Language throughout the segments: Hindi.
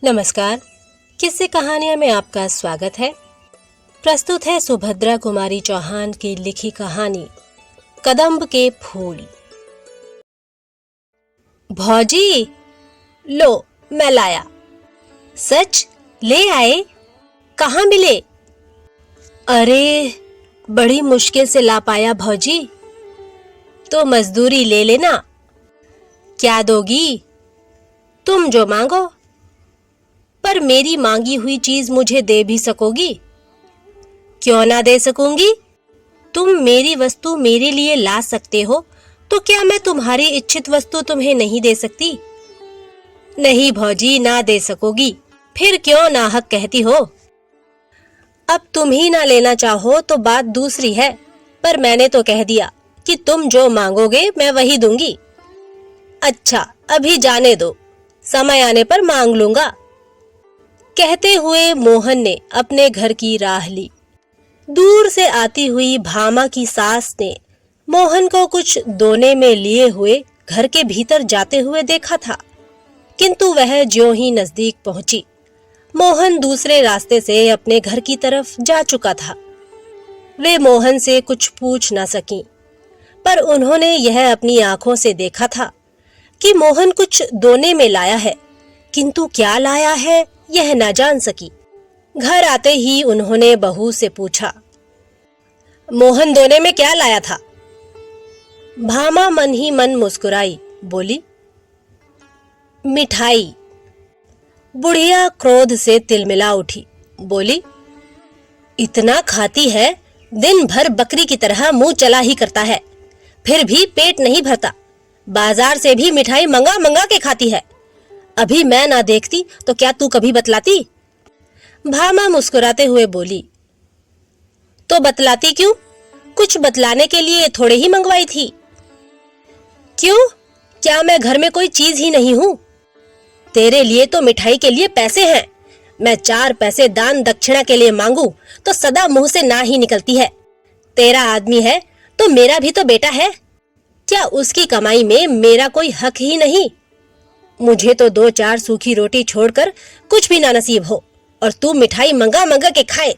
नमस्कार। किस्से कहानियां में आपका स्वागत है। प्रस्तुत है सुभद्रा कुमारी चौहान की लिखी कहानी कदम्ब के फूल। भौजी, लो मैं लाया। सच ले आए? कहाँ मिले? अरे बड़ी मुश्किल से ला पाया भौजी। तो मजदूरी ले लेना। क्या दोगी? तुम जो मांगो। पर मेरी मांगी हुई चीज मुझे दे भी सकोगी? क्यों ना दे सकूंगी? तुम मेरी वस्तु मेरे लिए ला सकते हो, तो क्या मैं तुम्हारी इच्छित वस्तु तुम्हें नहीं दे सकती? नहीं भौजी, ना दे सकोगी। फिर क्यों नाहक कहती हो? अब तुम ही ना लेना चाहो तो बात दूसरी है, पर मैंने तो कह दिया कि तुम जो मांगोगे मैं वही दूंगी। अच्छा, अभी जाने दो, समय आने पर मांग लूंगा। कहते हुए मोहन ने अपने घर की राह ली। दूर से आती हुई भामा की सास ने मोहन को कुछ दोने में लिए हुए घर के भीतर जाते हुए देखा था, किंतु वह ज्यों ही नजदीक पहुंची, मोहन दूसरे रास्ते से अपने घर की तरफ जा चुका था। वे मोहन से कुछ पूछ न सकीं, पर उन्होंने यह अपनी आंखों से देखा था कि मोहन कुछ दोने में लाया है, किंतु क्या लाया है यह न जान सकी। घर आते ही उन्होंने बहू से पूछा, मोहन दोने में क्या लाया था? भामा मन ही मन मुस्कुराई, बोली, मिठाई। बुढ़िया क्रोध से तिलमिला उठी, बोली, इतना खाती है, दिन भर बकरी की तरह मुंह चला ही करता है, फिर भी पेट नहीं भरता। बाजार से भी मिठाई मंगा मंगा के खाती है। अभी मैं ना देखती तो क्या तू कभी बतलाती? भामा मुस्कुराते हुए बोली, तो बतलाती क्यों? कुछ बतलाने के लिए थोड़े ही मंगवाई थी। क्यों? क्या मैं घर में कोई चीज ही नहीं हूं? तेरे लिए तो मिठाई के लिए पैसे हैं। मैं 4 पैसे दान दक्षिणा के लिए मांगू तो सदा मुंह से ना ही निकलती है। तेरा आदमी है तो मेरा भी तो बेटा है। क्या उसकी कमाई में मेरा कोई हक ही नहीं? मुझे तो 2-4 सूखी रोटी छोड़कर कुछ भी ना नसीब हो, और तू मिठाई मंगा मंगा के खाए।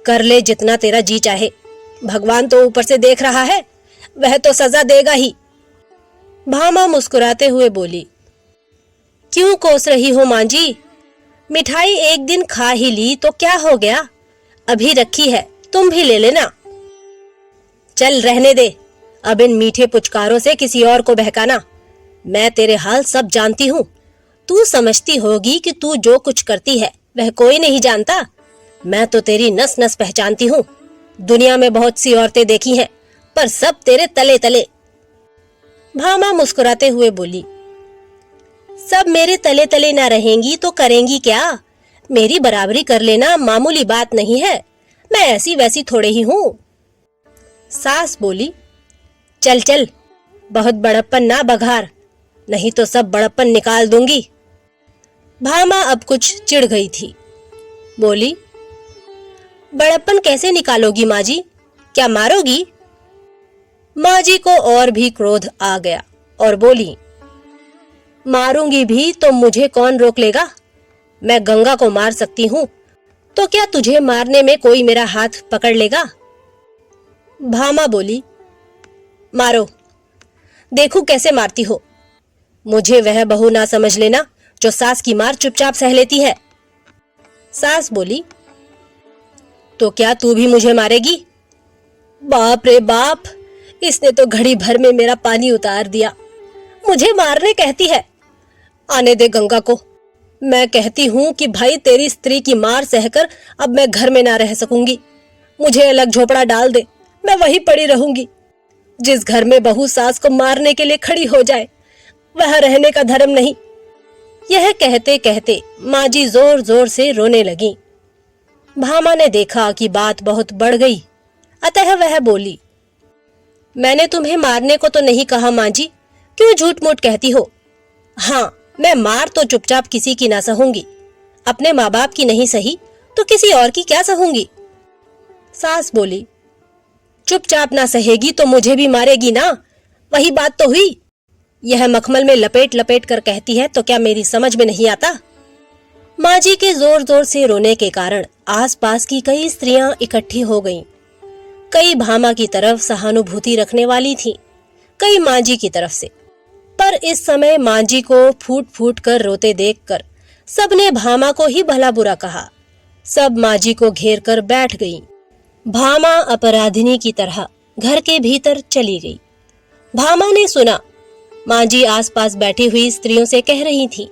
कर ले जितना तेरा जी चाहे, भगवान तो ऊपर से देख रहा है, वह तो सजा देगा ही। भामा मुस्कुराते हुए बोली, क्यों कोस रही हो मां जी? मिठाई एक दिन खा ही ली तो क्या हो गया? अभी रखी है, तुम भी ले लेना। चल रहने दे, अब इन मीठे पुचकारों से किसी और को बहकाना। मैं तेरे हाल सब जानती हूँ। तू समझती होगी कि तू जो कुछ करती है वह कोई नहीं जानता। मैं तो तेरी नस नस पहचानती हूँ। दुनिया में बहुत सी औरतें देखी हैं, पर सब तेरे तले तले। भामा मुस्कुराते हुए बोली, सब मेरे तले तले ना रहेंगी तो करेंगी क्या? मेरी बराबरी कर लेना मामूली बात नहीं है। मैं ऐसी वैसी थोड़े ही हूँ। सास बोली, चल चल, बहुत बड़प्पन ना बघार, नहीं तो सब बड़प्पन निकाल दूंगी। भामा अब कुछ चिढ़ गई थी, बोली, बड़प्पन कैसे निकालोगी माँ जी? क्या मारोगी? माँ जी को और भी क्रोध आ गया और बोली, मारूंगी भी तो मुझे कौन रोक लेगा? मैं गंगा को मार सकती हूँ, तो क्या तुझे मारने में कोई मेरा हाथ पकड़ लेगा? भामा बोली, मारो, देखूं कैसे मारती हो। मुझे वह बहू ना समझ लेना जो सास की मार चुपचाप सह लेती है। सास बोली, तो क्या तू भी मुझे मारेगी? बाप रे बाप, इसने तो घड़ी भर में मेरा पानी उतार दिया। मुझे मारने कहती है। आने दे गंगा को। मैं कहती हूँ कि भाई तेरी स्त्री की मार सहकर अब मैं घर में ना रह सकूंगी। मुझे अलग झोपड़ा डाल दे, मैं वहीं पड़ी रहूंगी। जिस घर में बहू सास को मारने के लिए खड़ी हो जाए वह रहने का धर्म नहीं। यह कहते कहते माँ जी जोर जोर से रोने लगी। भामा ने देखा कि बात बहुत बढ़ गई, अतः वह बोली, मैंने तुम्हें मारने को तो नहीं कहा माँ जी, क्यों झूठ मूठ कहती हो? हाँ, मैं मार तो चुपचाप किसी की ना सहूंगी। अपने माँ बाप की नहीं सही तो किसी और की क्या सहूंगी? सास बोली, चुपचाप ना सहेगी तो मुझे भी मारेगी ना, वही बात तो हुई। यह मखमल में लपेट लपेट कर कहती है तो क्या मेरी समझ में नहीं आता? माँ जी के जोर जोर से रोने के कारण आसपास की कई स्त्रियां इकट्ठी हो गईं। कई भामा की तरफ सहानुभूति रखने वाली थीं, कई माँ जी की तरफ से। पर इस समय माँ जी को फूट फूट कर रोते देखकर सबने भामा को ही भला बुरा कहा। सब माँ जी को घेर कर बैठ गईं। भामा अपराधिनी की तरह घर के भीतर चली गई। भामा ने सुना माँ जी आसपास बैठी हुई स्त्रियों से कह रही थी,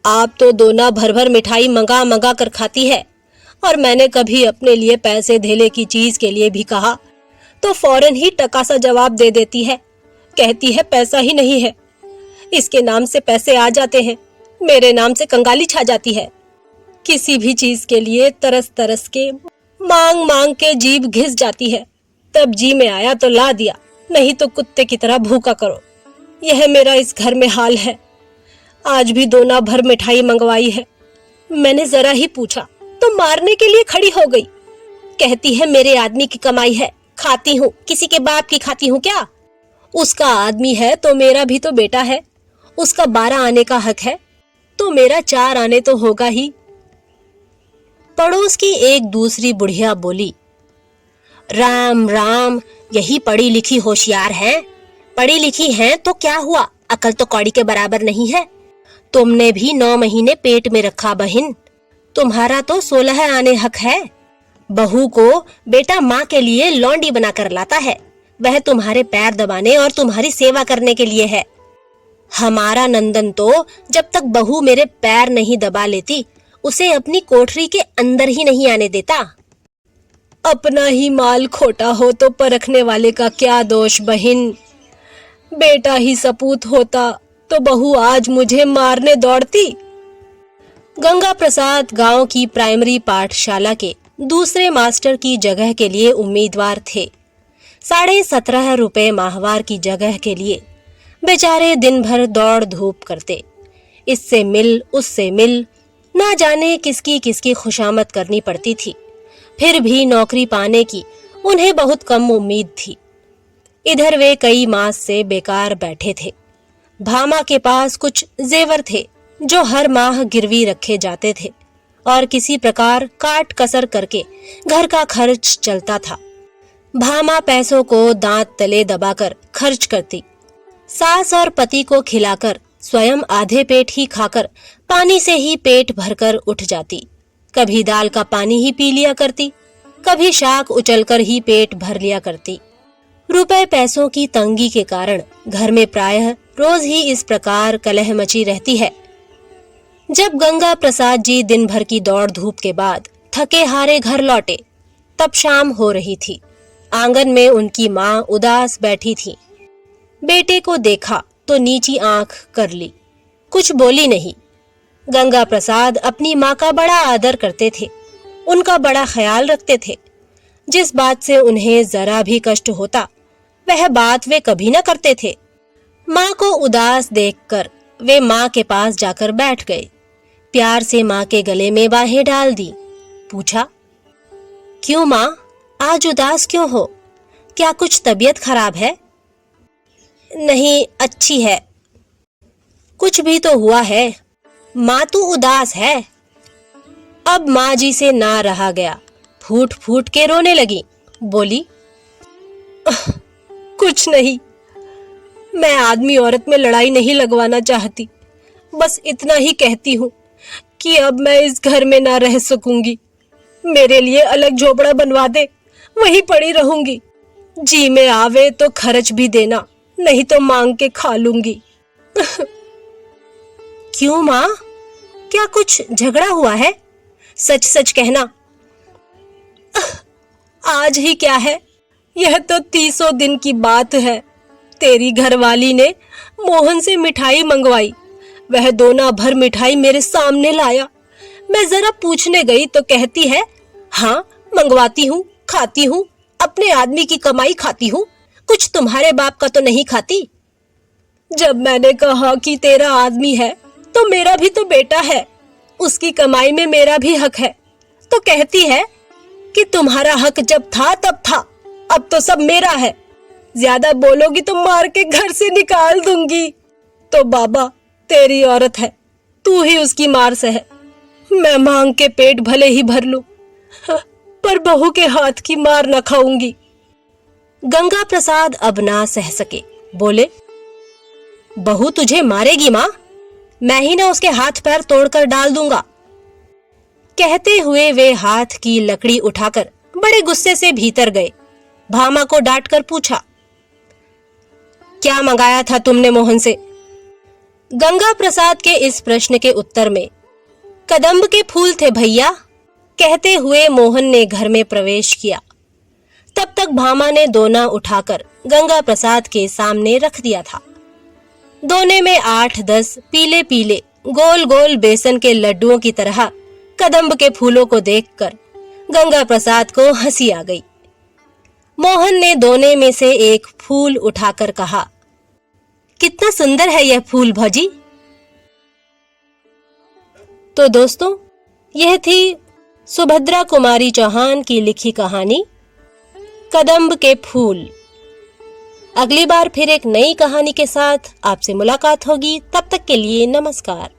आप तो दोना भर भर मिठाई मंगा मंगा कर खाती है, और मैंने कभी अपने लिए पैसे धेले की चीज के लिए भी कहा तो फौरन ही टका सा जवाब दे देती है, कहती है पैसा ही नहीं है। इसके नाम से पैसे आ जाते हैं, मेरे नाम से कंगाली छा जाती है। किसी भी चीज के लिए तरस तरस के मांग मांग के जीभ घिस जाती है, तब जी में आया तो ला दिया, नहीं तो कुत्ते की तरह भूखा करो। यह मेरा इस घर में हाल है। आज भी दोना भर मिठाई मंगवाई है, मैंने जरा ही पूछा तो मारने के लिए खड़ी हो गई। कहती है मेरे आदमी की कमाई है, खाती हूँ, किसी के बाप की खाती हूँ क्या? उसका आदमी है तो मेरा भी तो बेटा है, उसका 12 आने का हक है तो मेरा 4 आने तो होगा ही। पड़ोस की एक दूसरी बुढ़िया बोली, राम राम, यही पढ़ी लिखी होशियार है। पढ़ी लिखी हैं तो क्या हुआ, अकल तो कौड़ी के बराबर नहीं है। तुमने भी 9 महीने पेट में रखा बहन, तुम्हारा तो 16 आने हक है। बहू को बेटा माँ के लिए लौंडी बना कर लाता है, वह तुम्हारे पैर दबाने और तुम्हारी सेवा करने के लिए है। हमारा नंदन तो जब तक बहू मेरे पैर नहीं दबा लेती उसे अपनी कोठरी के अंदर ही नहीं आने देता। अपना ही माल खोटा हो तो परखने वाले का क्या दोष बहन। बेटा ही सपूत होता तो बहू आज मुझे मारने दौड़ती। गंगा प्रसाद गांव की प्राइमरी पाठशाला के दूसरे मास्टर की जगह के लिए उम्मीदवार थे। 17.5 रुपए माहवार की जगह के लिए बेचारे दिन भर दौड़ धूप करते, इससे मिल उससे मिल, ना जाने किसकी किसकी खुशामद करनी पड़ती थी। फिर भी नौकरी पाने की उन्हें बहुत कम उम्मीद थी। इधर वे कई मास से बेकार बैठे थे। भामा के पास कुछ जेवर थे जो हर माह गिरवी रखे जाते थे और किसी प्रकार काट कसर करके घर का खर्च चलता था। भामा पैसों को दांत तले दबाकर खर्च करती, सास और पति को खिलाकर स्वयं आधे पेट ही खाकर पानी से ही पेट भरकर उठ जाती। कभी दाल का पानी ही पी लिया करती, कभी शाक उचलकर ही पेट भर लिया करती। रुपए पैसों की तंगी के कारण घर में प्रायः रोज ही इस प्रकार कलह मची रहती है। जब गंगा प्रसाद जी दिन भर की दौड़ धूप के बाद थके हारे घर लौटे, तब शाम हो रही थी। आंगन में उनकी माँ उदास बैठी थी। बेटे को देखा तो नीची आंख कर ली, कुछ बोली नहीं। गंगा प्रसाद अपनी माँ का बड़ा आदर करते थे, उनका बड़ा ख्याल रखते थे। जिस बात से उन्हें जरा भी कष्ट होता वह बात वे कभी न करते थे। माँ को उदास देखकर वे माँ के पास जाकर बैठ गए। प्यार से माँ के गले में बाहें डाल दी। पूछा, क्यों माँ, आज उदास क्यों हो? क्या कुछ तबीयत खराब है? नहीं, अच्छी है। कुछ भी तो हुआ है, माँ तू उदास है। अब माँ जी से ना रहा गया, फूट फूट के रोने लगी। बोली, कुछ नहीं, मैं आदमी औरत में लड़ाई नहीं लगवाना चाहती, बस इतना ही कहती हूँ कि अब मैं इस घर में ना रह सकूंगी। मेरे लिए अलग झोपड़ा बनवा दे, वहीं पड़ी रहूंगी। जी में आवे तो खर्च भी देना, नहीं तो मांग के खा लूंगी। क्यों माँ, क्या कुछ झगड़ा हुआ है? सच सच कहना। आज ही क्या है, यह तो 30 दिन की बात है। तेरी घरवाली ने मोहन से मिठाई मंगवाई, वह दोना भर मिठाई मेरे सामने लाया। मैं जरा पूछने गई तो कहती है, हाँ मंगवाती हूँ, खाती हूँ, अपने आदमी की कमाई खाती हूँ, कुछ तुम्हारे बाप का तो नहीं खाती। जब मैंने कहा कि तेरा आदमी है तो मेरा भी तो बेटा है, उसकी कमाई में मेरा भी हक है, तो कहती है कि तुम्हारा हक जब था तब था, अब तो सब मेरा है। ज्यादा बोलोगी तो मार के घर से निकाल दूंगी। तो बाबा, तेरी औरत है, तू ही उसकी मार सहे, मैं मांग के पेट भले ही भर लूं, पर बहू के हाथ की मार न खाऊंगी। गंगा प्रसाद अब ना सह सके, बोले, बहू तुझे मारेगी मां? मैं ही ना उसके हाथ पैर तोड़कर डाल दूंगा। कहते हुए वे हाथ की लकड़ी उठाकर बड़े गुस्से से भीतर गए। भामा को डांटकर पूछा, क्या मंगाया था तुमने मोहन से? गंगा प्रसाद के इस प्रश्न के उत्तर में कदम्ब के फूल थे भैया, कहते हुए मोहन ने घर में प्रवेश किया। तब तक भामा ने दोना उठाकर गंगा प्रसाद के सामने रख दिया था। दोने में 8-10 पीले पीले गोल गोल बेसन के लड्डुओं की तरह कदम्ब के फूलों को देखकर गंगा प्रसाद को हंसी आ गई। मोहन ने दोने में से एक फूल उठाकर कहा, कितना सुंदर है यह फूल भौजी। तो दोस्तों, यह थी सुभद्रा कुमारी चौहान की लिखी कहानी कदम्ब के फूल। अगली बार फिर एक नई कहानी के साथ आपसे मुलाकात होगी। तब तक के लिए नमस्कार।